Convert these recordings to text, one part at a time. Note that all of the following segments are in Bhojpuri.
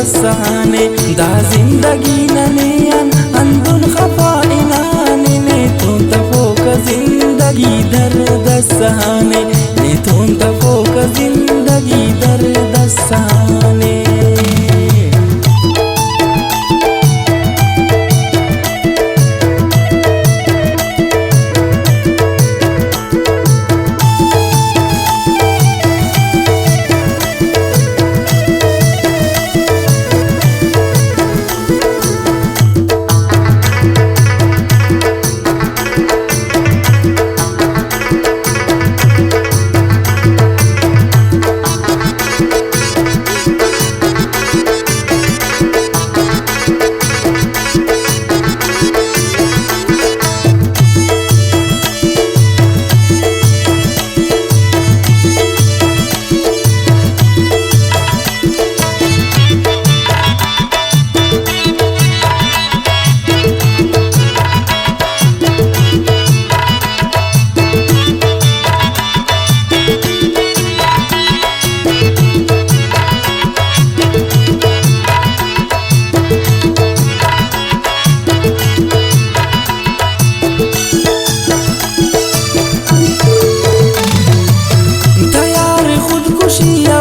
दस्ताने दा जिंदगी ननियन अंदुन खफाइनाने ने तुम तफो का जिंदगी दर दस्ताने ने तुम तफो का जिंदगी दर दस्ताने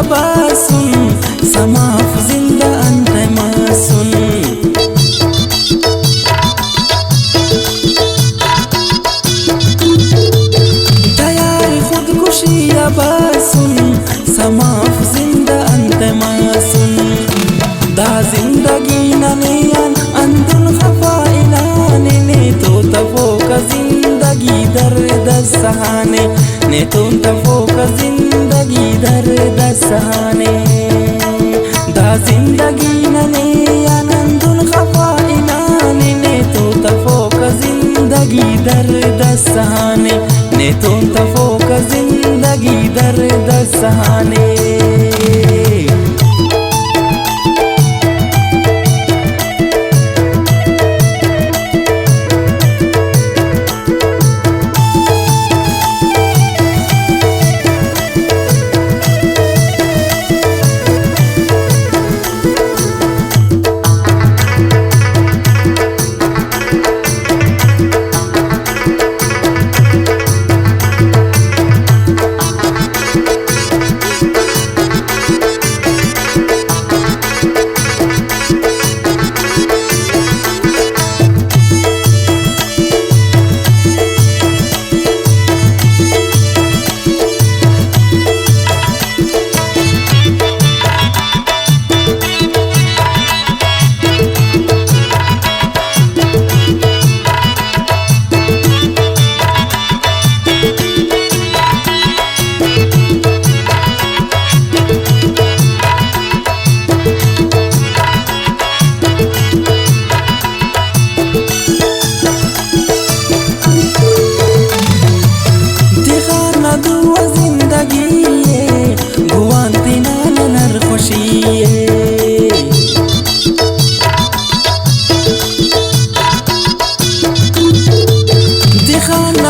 बासुन समाफ जिंदा अंत मासुन तैयार खुदकुशी बासुन समाफ जिंदा अंत मासुन दा जिंदगी ननियन अंदुन खफाइनाने ने तो तफो का जिंदगी दर दस्ताने ने तुम तफो का जिंदगी दर दस्ताने दा जिंदगी ननियन अंदुन खफाइनाने ने तो तफो का जिंदगी दर दस्ताने ने तुम तफो का जिंदगी दर दस्ताने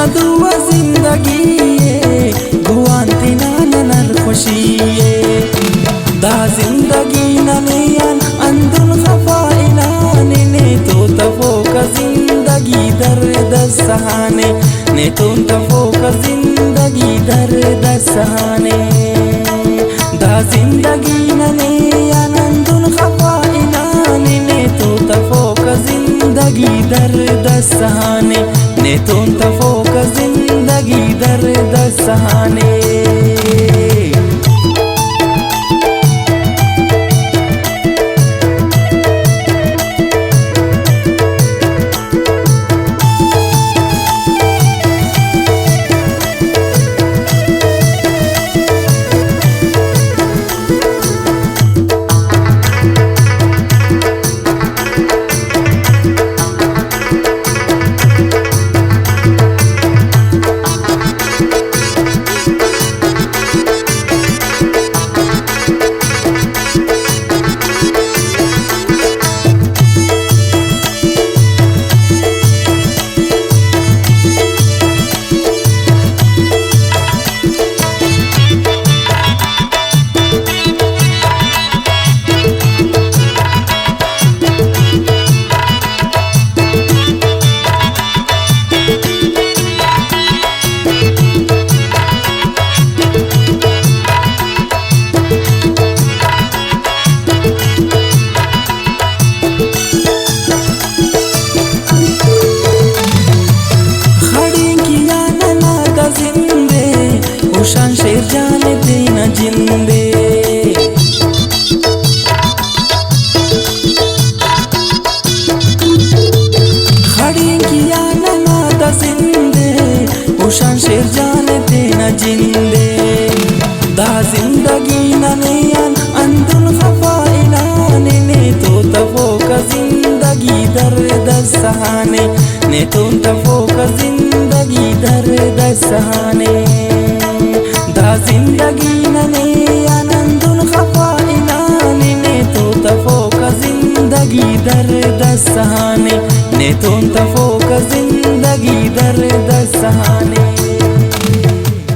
दुआ जिंदगी गुआंतिना नर खुशी दा जिंदगी ननियन अंदुन खफाइनाने ने तो तफो का जिंदगी दर दस्ताने ने तुम तफो का जिंदगी दर दस्ताने दा जिंदगी ननियन अंदुन खफाइनाने ने तो तफो का जिंदगी दर दस्ताने ने तुम तफो का जिंदगी दर दस्ताने जान तेना जिंदे दा जिंदगी ननियान अंदुल खफाइलाने ने तो तफो का जिंदगी दर्द सहाने ने तो तफो का जिंदगी दर्द सहाने दा जिंदगी ननियान अंदुल खफाइलाने ने तो तफो का जिंदगी दर्द सहाने ने तो तफो का जिंदगी दर्द सहाने